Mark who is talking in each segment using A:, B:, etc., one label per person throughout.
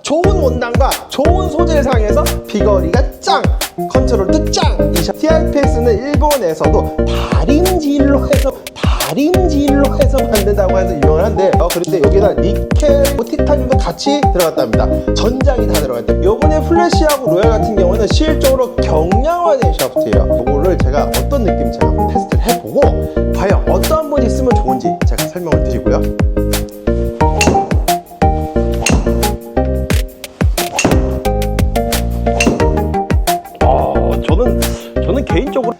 A: 좋은 원단과 좋은 소재를 사용해서 비거리가 짱! 컨트롤도 짱! TRPX는 일본에서도 다림질로 해서 만든다고 해서 유명한데 그런데 여기다 니켈, 티타늄도 같이 들어갔답니다. 전장이 다 들어갔대요. 요번에 플래시하고 로얄 같은 경우는 실적으로 경량화된 샤프트예요. 이거를 제가 어떤 느낌인지 제가 한번 테스트를 해보고 과연 어떤 분이 쓰면 좋은지 제가 설명을 드리고요. 저는 개인적으로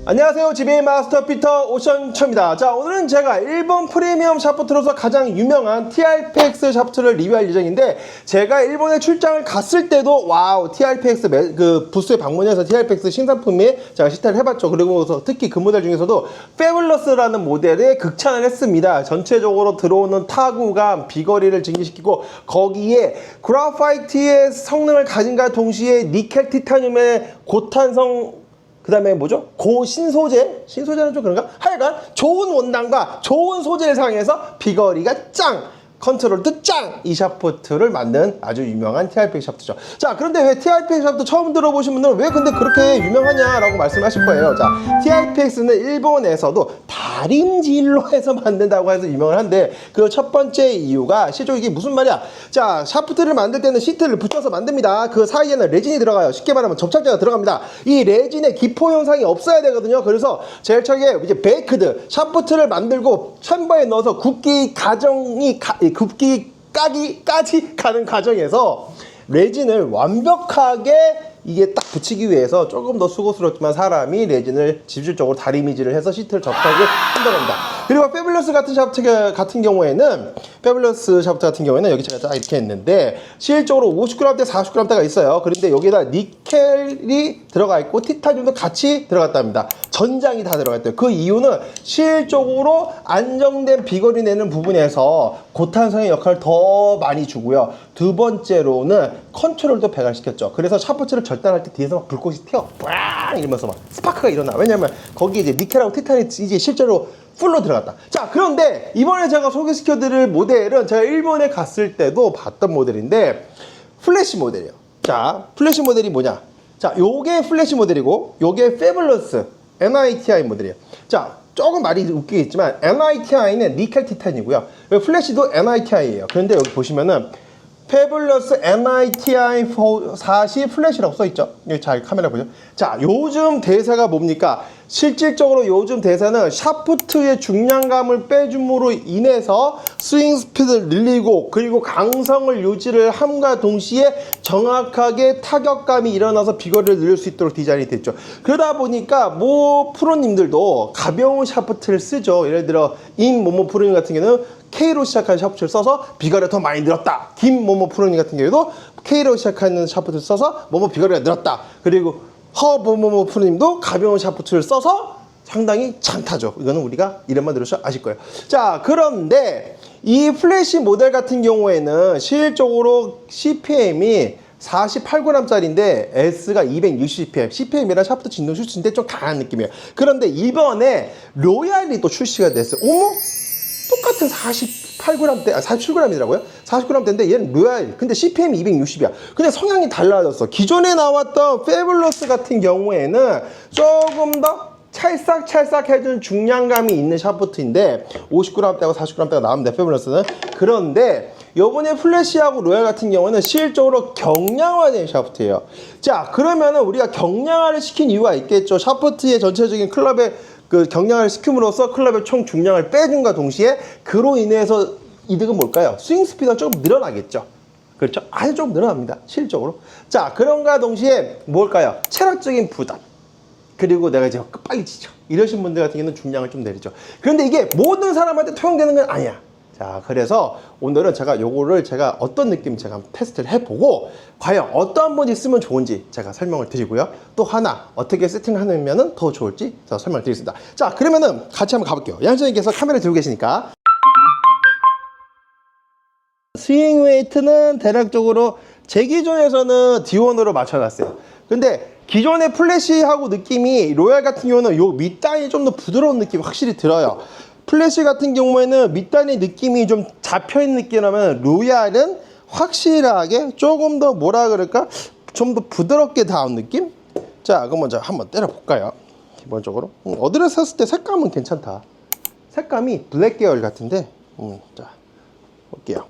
A: 안녕하세요, 지배인 마스터 피터 오션처입니다. 자, 오늘은 제가 일본 프리미엄 샤프트로서 가장 유명한 TRPX 샤프트를 리뷰할 예정인데, 제가 일본에 출장을 갔을 때도 와우 TRPX 그 부스에 방문해서 TRPX 신상품에 제가 시타를 해봤죠. 그리고 특히 그 모델 중에서도 페블러스라는 모델에 극찬을 했습니다. 전체적으로 들어오는 타구감, 비거리를 증진시키고 거기에 그래파이트의 성능을 가진과 동시에 니켈 티타늄의 고탄성, 그 다음에 뭐죠? 고신소재? 신소재는 좀 그런가? 하여간 좋은 원단과 좋은 소재를 사용해서 비거리가 짱! 컨트롤도 짱! 이 샤프트를 만든 아주 유명한 TRPX 샤프트죠. 자, 그런데 왜 TRPX 샤프트 처음 들어보신 분들은 왜 근데 그렇게 유명하냐라고 말씀하실 거예요. 자, TRPX는 일본에서도 다림질로 해서 만든다고 해서 유명을 한데, 그 첫 번째 이유가 실제로 이게 무슨 말이야? 자, 샤프트를 만들 때는 시트를 붙여서 만듭니다. 그 사이에는 레진이 들어가요. 쉽게 말하면 접착제가 들어갑니다. 이 레진의 기포 현상이 없어야 되거든요. 그래서 제일 처음에 이제 베이크드 샤프트를 만들고 챔버에 넣어서 굽기까지 가는 과정에서 레진을 완벽하게 이게 딱 붙이기 위해서 조금 더 수고스럽지만 사람이 레진을 집중적으로 다리미질을 해서 시트를 접착을 한다고 합니다. 그리고 페블러스 같은 샤프트 같은 경우에는 여기 제가 딱 이렇게 했는데 실적으로 50g대 40g대가 있어요. 그런데 여기다 니켈이 들어가 있고 티타늄도 같이 들어갔답니다. 전장이 다 들어갔대요. 그 이유는 실적으로 안정된 비거리 내는 부분에서 고탄성의 역할을 더 많이 주고요. 두 번째로는 컨트롤도 배갈시켰죠. 그래서 샤프트를 절단할 때 뒤에서 막 불꽃이 튀어 빵 이러면서 막 스파크가 일어나. 왜냐면 거기 이제 니켈하고 티타늄이 이제 실제로 풀로 들어갔다. 자, 그런데 이번에 제가 소개시켜드릴 모델은 제가 일본에 갔을 때도 봤던 모델인데 플래시 모델이에요. 자, 플래시 모델이 뭐냐? 자, 요게 플래시 모델이고 요게 페블러스 NITI 모델이에요. 자, 조금 말이 웃기겠지만 NITI는 니켈 티탄이고요. 여기 플래시도 NITI예요. 그런데 여기 보시면은 페블러스 NITI 40 플래시라고 써있죠. 여기 잘 카메라 보죠. 자, 요즘 대세가 뭡니까? 실질적으로 요즘 대세는 샤프트의 중량감을 빼줌으로 인해서 스윙 스피드를 늘리고 그리고 강성을 유지를 함과 동시에 정확하게 타격감이 일어나서 비거리를 늘릴 수 있도록 디자인이 됐죠. 그러다 보니까 모 프로님들도 가벼운 샤프트를 쓰죠. 예를 들어 임모모 프로님 같은 경우는 K로 시작하는 샤프트를 써서 비거리가 더 많이 늘었다. 김모모 프로님 같은 경우에도 K로 시작하는 샤프트를 써서 모모 비거리가 늘었다. 그리고 허모모 프로님도 가벼운 샤프트를 써서 상당히 장타죠. 이거는 우리가 이름만 들으셔 아실 거예요. 자, 그런데 이 플래시 모델 같은 경우에는 실질적으로 CPM이 48g짜리인데 S가 260cpm, CPM이랑 샤프트 진동 수치인데 좀 강한 느낌이에요. 그런데 이번에 로얄이 또 출시가 됐어요. 어머? 똑같은 48g대, 47g이더라고요. 40g대인데 얘는 로얄. 근데 CPM이 260이야. 근데 성향이 달라졌어. 기존에 나왔던 페블러스 같은 경우에는 조금 더 찰싹찰싹해준 중량감이 있는 샤프트인데 50g대하고 40g대가 나옵니다, 페블러스는. 그런데 요번에 플래시하고 로얄 같은 경우는 실질적으로 경량화된 샤프트예요. 자, 그러면은 우리가 경량화를 시킨 이유가 있겠죠. 샤프트의 전체적인 클럽의 그 경량을 시킴으로써 클럽의 총 중량을 빼준과 동시에 그로 인해서 이득은 뭘까요? 스윙 스피드가 조금 늘어나겠죠. 그렇죠? 아주 좀 늘어납니다, 실적으로. 자, 그런가 동시에 뭘까요? 체력적인 부담. 그리고 내가 이제 빨리 지쳐. 이러신 분들 같은 경우는 중량을 좀 내리죠. 그런데 이게 모든 사람한테 통용되는 건 아니야. 자, 그래서 오늘은 요거를 제가 어떤 느낌 제가 한번 테스트를 해보고 과연 어떤 분이 쓰면 좋은지 제가 설명을 드리고요. 또 하나 어떻게 세팅하면 더 좋을지 제가 설명을 드리겠습니다. 자, 그러면은 같이 한번 가볼게요. 양선님께서 카메라 들고 계시니까. 스윙 웨이트는 대략적으로 제 기준에서는 D1으로 맞춰놨어요. 근데 기존의 플래시하고 느낌이 로얄 같은 경우는 요 밑단이 좀 더 부드러운 느낌이 확실히 들어요. 플래시 같은 경우에는 밑단의 느낌이 좀 잡혀있는 느낌이라면 로얄은 확실하게 조금 더 뭐라 그럴까, 좀 더 부드럽게 닿은 느낌. 자, 그럼 먼저 한번 때려 볼까요? 기본적으로 어디를 샀을 때 색감은 괜찮다. 색감이 블랙 계열 같은데, 자 볼게요.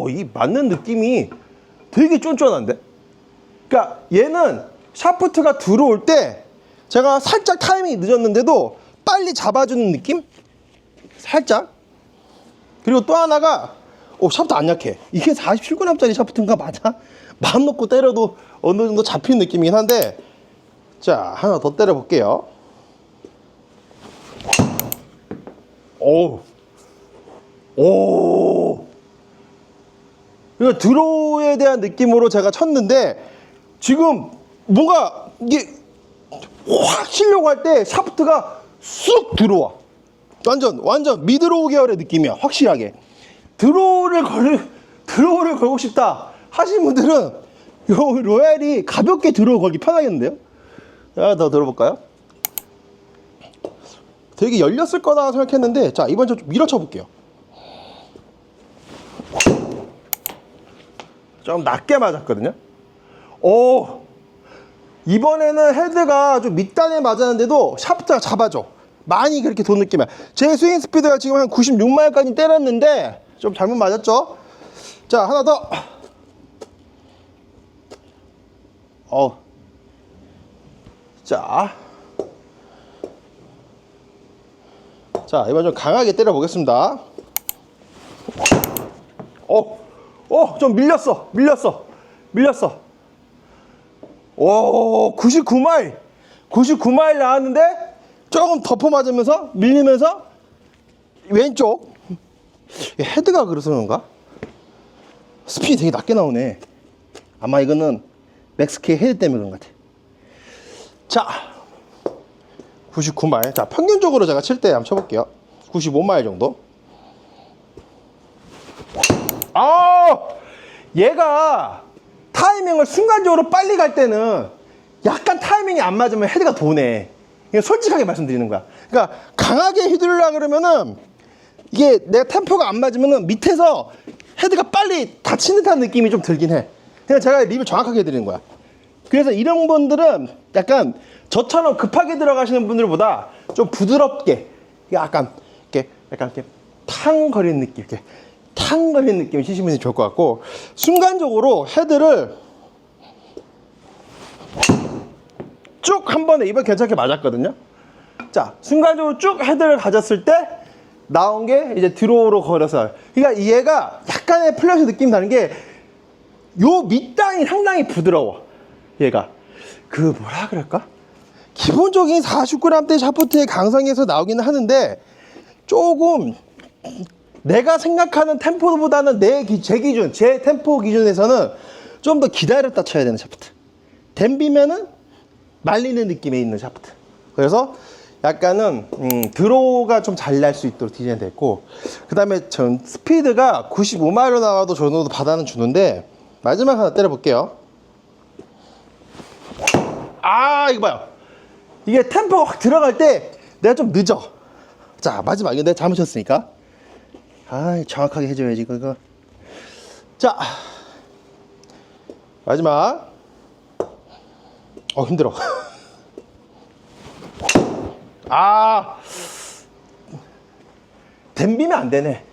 A: 이 맞는 느낌이 되게 쫀쫀한데. 그러니까 얘는 샤프트가 들어올 때 제가 살짝 타이밍이 늦었는데도 빨리 잡아주는 느낌? 살짝. 그리고 또 하나가 샤프트 안 약해. 이게 47g짜리 샤프트인가 맞아? 마음 놓고 때려도 어느 정도 잡히는 느낌이긴 한데, 자 하나 더 때려 볼게요. 이거 드로우에 대한 느낌으로 제가 쳤는데, 지금 뭔가 이게 확 치려고 할 때 샤프트가 쑥 들어와. 완전 미드로우 계열의 느낌이야. 확실하게 드로우를 걸고 싶다 하시는 분들은 요 로얄이 가볍게 드로우 걸기 편하겠는데요. 하나 더 들어볼까요? 되게 열렸을 거다 생각했는데, 자 이번 좀 밀어쳐 볼게요. 좀 낮게 맞았거든요. 이번에는 헤드가 좀 밑단에 맞았는데도 샤프트가 잡아줘. 많이 그렇게 돈 느낌이야. 제 스윙 스피드가 지금 한 96마일까지 때렸는데 좀 잘못 맞았죠. 자 하나 더. 자 이번 좀 강하게 때려 보겠습니다. 좀 밀렸어. 99마일 나왔는데 조금 덮어 맞으면서 밀리면서 왼쪽. 헤드가 그래서 그런가? 스피드 되게 낮게 나오네. 아마 이거는 맥스케이 헤드 때문에 그런 것 같아. 자 99마일. 자 평균적으로 제가 칠 때 한번 쳐볼게요. 95마일 정도. 얘가 타이밍을 순간적으로 빨리 갈 때는 약간 타이밍이 안 맞으면 헤드가 도네. 솔직하게 말씀드리는 거야. 그러니까 강하게 휘두르려 그러면은 이게 내가 템포가 안 맞으면은 밑에서 헤드가 빨리 다치는 듯한 느낌이 좀 들긴 해. 그냥 제가 리뷰 정확하게 해드리는 거야. 그래서 이런 분들은 약간 저처럼 급하게 들어가시는 분들보다 좀 부드럽게, 약간 이렇게 탕거리는 느낌, 이렇게 탕거리는 느낌을 치시면 좋을 것 같고, 순간적으로 헤드를 쭉 한 번에, 이번 괜찮게 맞았거든요. 자 순간적으로 쭉 헤드를 가졌을 때 나온 게 이제 드로우로 걸어서, 그러니까 얘가 약간의 플러시 느낌 나는 게 요 밑단이 상당히 부드러워. 얘가 뭐라 그럴까, 기본적인 49g대 샤프트의 강성에서 나오기는 하는데, 조금 내가 생각하는 템포보다는 제 템포 기준에서는 좀 더 기다렸다 쳐야 되는 샤프트. 댐비면은 말리는 느낌에 있는 샤프트. 그래서 약간은 드로우가 좀 잘 날 수 있도록 디자인됐고, 그 다음에 전 스피드가 95마일로 나와도 저 정도 받아는 주는데, 마지막 하나 때려볼게요. 이거 봐요. 이게 템포가 확 들어갈 때 내가 좀 늦어. 자 마지막, 이거 내가 잘못 쳤으니까 정확하게 해줘야지 그거. 자 마지막. 힘들어. 댐비면 안 되네.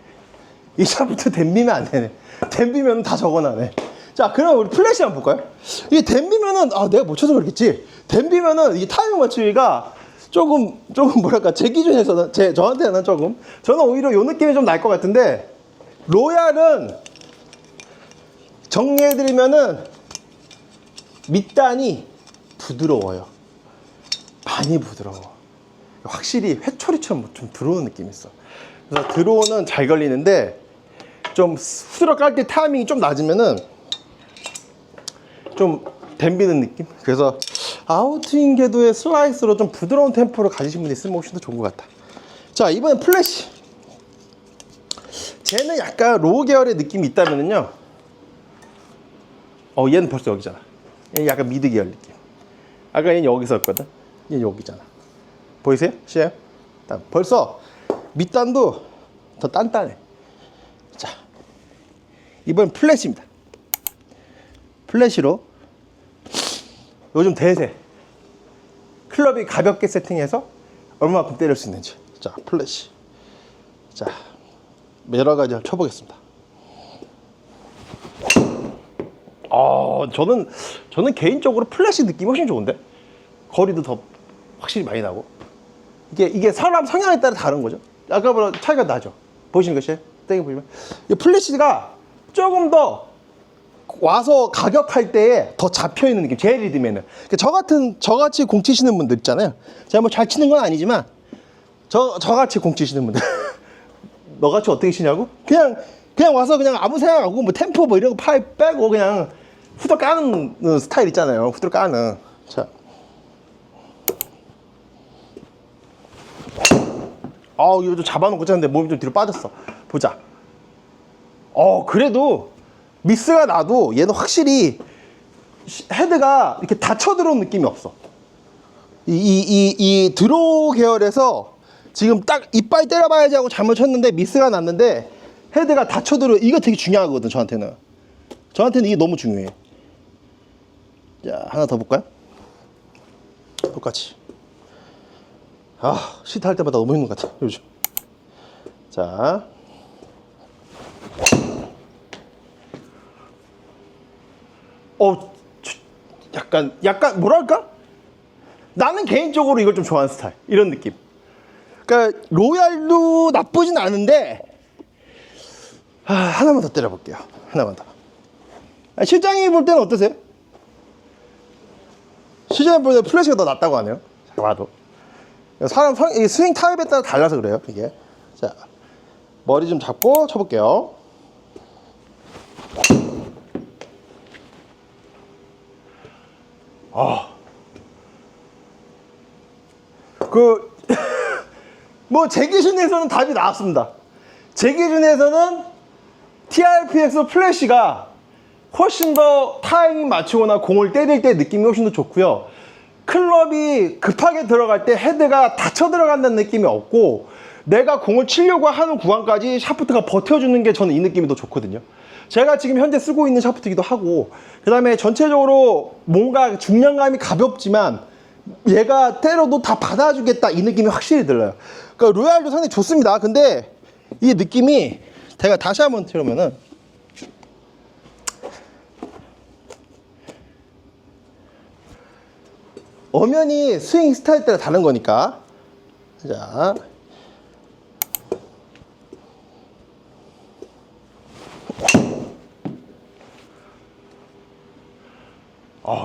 A: 이 샤프트 댐비면 안 되네. 댐비면 다 적어놔네. 자 그럼 우리 플래시 한번 볼까요? 이게 댐비면은 내가 못 쳐서 그렇겠지. 댐비면은 이 타이밍 맞추기가 조금 뭐랄까, 제 기준에서는 저한테는 저는 오히려 요 느낌이 좀 날 것 같은데, 로얄은 정리해드리면은 밑단이 부드러워요. 많이 부드러워. 확실히 회초리처럼 좀 들어오는 느낌이 있어. 그래서 드로우는 잘 걸리는데, 좀 후드러 깔 때 타이밍이 좀 낮으면은 좀 댐비는 느낌? 그래서 아웃스윙 궤도의 슬라이스로 좀 부드러운 템포를 가지신 분이 있으면 훨씬 더 좋은 것 같다. 자 이번엔 플래시. 쟤는 약간 로우 계열의 느낌이 있다면은요, 얘는 벌써 여기잖아. 얘는 약간 미드 계열 느낌. 아까 얘는 여기 있었거든. 얘는 여기잖아. 보이세요? 시에요? 벌써 밑단도 더 단단해. 이번 플래시입니다. 플래시로 요즘 대세 클럽이 가볍게 세팅해서 얼마만큼 때릴 수 있는지. 자, 플래시. 자, 여러 가지 쳐보겠습니다. 저는 개인적으로 플래시 느낌이 훨씬 좋은데, 거리도 더 확실히 많이 나고, 이게 사람 성향에 따라 다른 거죠. 아까보다 차이가 나죠. 보시는 것이 땡이 보시면 이 플래시가 조금 더 와서 가격할 때에 더 잡혀 있는 느낌. 제 리듬에는 저같이 공 치시는 분들 있잖아요. 제가 뭐 잘 치는 건 아니지만 저같이 공 치시는 분들 너같이 어떻게 치냐고? 그냥 와서 그냥 아무 생각 안 하고 뭐 템포 뭐 이런 거 파이 빼고 그냥 후드 까는 스타일 있잖아요. 후드 까는. 자, 이거 좀 잡아놓고 쳤는데 몸이 좀 뒤로 빠졌어. 보자. 그래도 미스가 나도 얘는 확실히 헤드가 이렇게 닫혀 들어온 느낌이 없어. 이 드로우 계열에서 지금 딱 이빨 때려봐야지 하고 잘못 쳤는데 미스가 났는데 헤드가 닫혀 들어. 이거 되게 중요하거든. 저한테는 이게 너무 중요해. 자, 하나 더 볼까요? 똑같이. 시트 할 때마다 너무 힘든 것 같아 요즘. 자, 약간 뭐랄까? 나는 개인적으로 이걸 좀 좋아하는 스타일. 이런 느낌. 그러니까 로얄도 나쁘진 않은데 하나만 더 때려볼게요. 하나만 더. 실장이 볼 때는 어떠세요? 실장이 볼 때는 플래시가 더 낫다고 하네요. 제가 봐도. 사람 스윙 타입에 따라 달라서 그래요, 이게. 자, 머리 좀 잡고 쳐볼게요. 뭐 제 기준에서는 답이 나왔습니다. 제 기준에서는 TRPX 플래시가 훨씬 더 타이밍 맞추거나 공을 때릴 때 느낌이 훨씬 더 좋고요. 클럽이 급하게 들어갈 때 헤드가 닫혀 들어간다는 느낌이 없고, 내가 공을 치려고 하는 구간까지 샤프트가 버텨주는 게 저는 이 느낌이 더 좋거든요. 제가 지금 현재 쓰고 있는 샤프트이기도 하고, 그 다음에 전체적으로 뭔가 중량감이 가볍지만 얘가 때려도 다 받아주겠다 이 느낌이 확실히 들어요. 그러니까 로얄도 상당히 좋습니다. 근데 이 느낌이 제가 다시 한번 들으면은 엄연히 스윙 스타일 따라 다른 거니까. 자,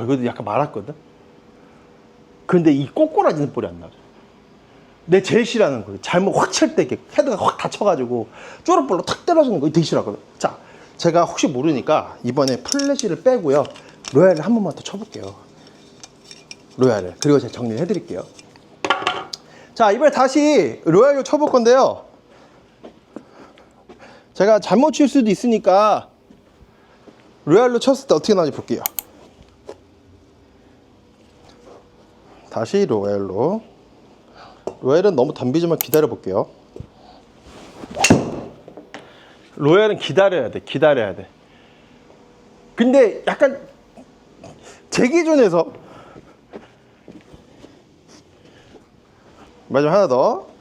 A: 이것도 약간 말았거든. 근데 이 꼬꼬라지는 볼이 안 나죠. 내 제일 싫어하는 거. 잘못 확 칠 때 헤드가 확 닫혀가지고 쪼르볼로 탁 때려주는 거 되게 싫어하거든. 자, 제가 혹시 모르니까 이번에 플래시를 빼고요, 로얄을 한 번만 더 쳐볼게요. 로얄을. 그리고 제가 정리를 해드릴게요. 자, 이번에 다시 로얄을 쳐볼 건데요, 제가 잘못 칠 수도 있으니까 로얄로 쳤을 때 어떻게 나오는지 볼게요. 다시 로얄로. 로얄은 너무 덤비지만 기다려 볼게요. 로얄은 기다려야 돼. 근데 약간 제 기준에서 마지막 하나 더.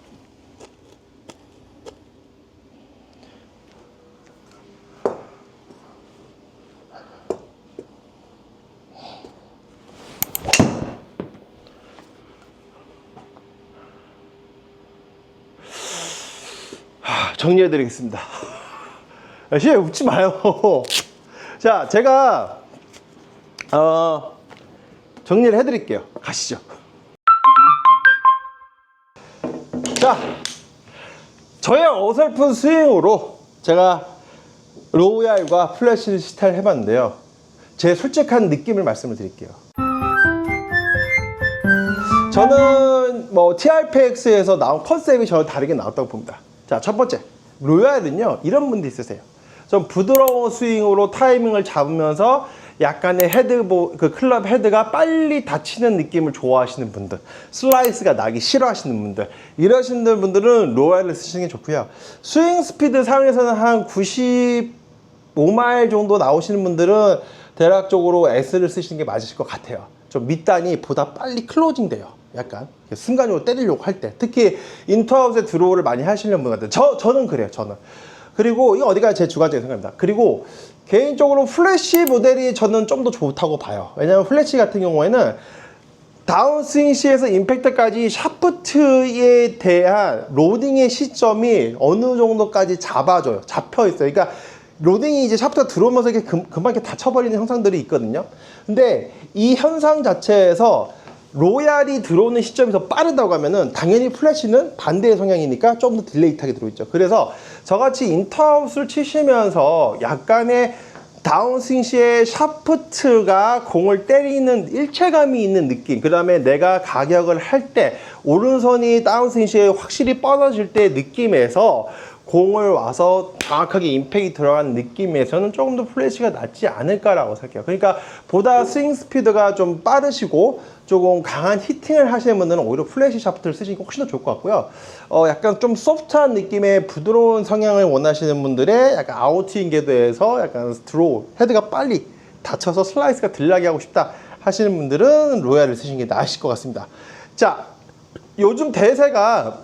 A: 정리해드리겠습니다. 시에 웃지 마요. 자, 제가 정리를 해드릴게요. 가시죠. 자, 저의 어설픈 스윙으로 제가 로얄과 플래시 스타일 해봤는데요, 제 솔직한 느낌을 말씀을 드릴게요. 저는 뭐 TRPX에서 나온 컨셉이 전혀 다르게 나왔다고 봅니다. 자, 첫 번째, 로얄은요, 이런 분들 있으세요. 좀 부드러운 스윙으로 타이밍을 잡으면서 약간의 클럽 헤드가 빨리 닫히는 느낌을 좋아하시는 분들, 슬라이스가 나기 싫어하시는 분들, 이러시는 분들은 로얄을 쓰시는 게 좋고요. 스윙 스피드 상에서는 한 90, 5마일 정도 나오시는 분들은 대략적으로 S를 쓰시는 게 맞으실 것 같아요. 좀 밑단이 보다 빨리 클로징 돼요. 약간 순간적으로 때리려고 할 때, 특히 인터아웃에 드로우를 많이 하시는 분 같아요. 저는 그래요. 저는. 그리고 이거 어디가 제 주관적인 생각입니다. 그리고 개인적으로 플래시 모델이 저는 좀 더 좋다고 봐요. 왜냐하면 플래시 같은 경우에는 다운스윙 시에서 임팩트까지 샤프트에 대한 로딩의 시점이 어느 정도까지 잡아줘요. 잡혀 있어요. 그러니까 로딩이 이제 샤프트가 들어오면서 이렇게 금방 이렇게 닫혀버리는 현상들이 있거든요. 근데 이 현상 자체에서 로얄이 들어오는 시점이 더 빠르다고 하면은 당연히 플래시는 반대의 성향이니까 좀 더 딜레이트하게 들어있죠. 그래서 저같이 인터아웃을 치시면서 약간의 다운스윙 시에 샤프트가 공을 때리는 일체감이 있는 느낌, 그 다음에 내가 가격을 할 때 오른손이 다운스윙 시에 확실히 뻗어질 때 느낌에서 공을 와서 정확하게 임팩이 들어간 느낌에서는 조금 더 플래시가 낫지 않을까라고 생각해요. 그러니까 보다 스윙 스피드가 좀 빠르시고 조금 강한 히팅을 하시는 분들은 오히려 플래시 샤프트를 쓰시는 게 훨씬 더 좋을 것 같고요. 약간 좀 소프트한 느낌의 부드러운 성향을 원하시는 분들의 약간 아웃인 궤도에서 약간 드로우, 헤드가 빨리 닫혀서 슬라이스가 덜나게 하고 싶다 하시는 분들은 로얄을 쓰시는 게 나으실 것 같습니다. 자, 요즘 대세가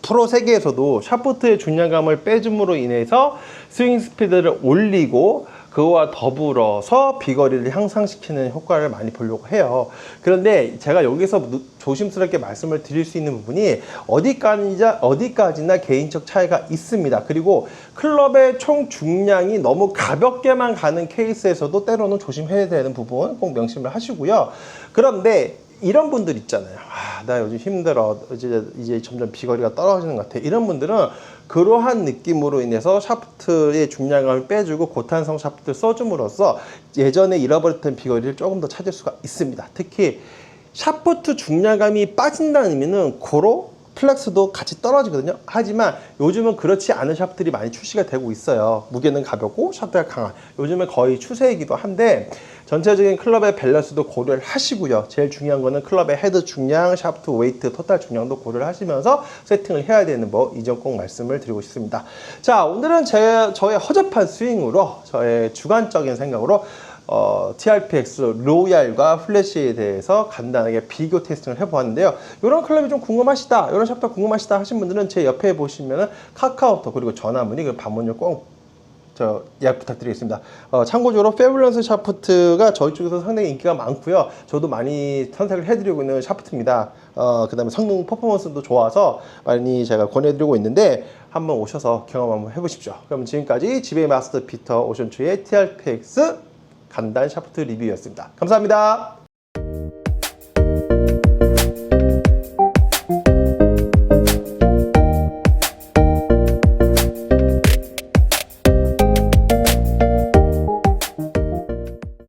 A: 프로 세계에서도 샤프트의 중량감을 빼줌으로 인해서 스윙 스피드를 올리고 그거와 더불어서 비거리를 향상시키는 효과를 많이 보려고 해요. 그런데 제가 여기서 조심스럽게 말씀을 드릴 수 있는 부분이 어디까지나 개인적 차이가 있습니다. 그리고 클럽의 총 중량이 너무 가볍게만 가는 케이스에서도 때로는 조심해야 되는 부분 꼭 명심을 하시고요. 그런데 이런 분들 있잖아요. 나 요즘 힘들어. 이제 점점 비거리가 떨어지는 것 같아. 이런 분들은 그러한 느낌으로 인해서 샤프트의 중량감을 빼주고 고탄성 샤프트를 써줌으로써 예전에 잃어버렸던 비거리를 조금 더 찾을 수가 있습니다. 특히 샤프트 중량감이 빠진다는 의미는 고로 플렉스도 같이 떨어지거든요. 하지만 요즘은 그렇지 않은 샤프트들이 많이 출시가 되고 있어요. 무게는 가볍고 샤프트가 강한, 요즘은 거의 추세이기도 한데 전체적인 클럽의 밸런스도 고려를 하시고요. 제일 중요한 거는 클럽의 헤드 중량, 샤프트 웨이트, 토탈 중량도 고려를 하시면서 세팅을 해야 되는 법, 이 점 꼭 말씀을 드리고 싶습니다. 자, 오늘은 저의 허접한 스윙으로, 저의 주관적인 생각으로 TRPX 로얄과 플래시에 대해서 간단하게 비교 테스팅을 해보았는데요. 이런 클럽이 좀 궁금하시다, 이런 샤프트가 궁금하시다 하신 분들은 제 옆에 보시면은 카카오톡 그리고 전화 문의 그리고 방문료 꼭 예약 부탁드리겠습니다. 참고적으로 패블런스 샤프트가 저희 쪽에서 상당히 인기가 많고요. 저도 많이 선택을 해드리고 있는 샤프트입니다. 그 다음에 성능 퍼포먼스도 좋아서 많이 제가 권해드리고 있는데 한번 오셔서 경험 한번 해보십시오. 그럼 지금까지 지베이 마스터 피터 오션추의 TRPX 간단 샤프트 리뷰였습니다. 감사합니다.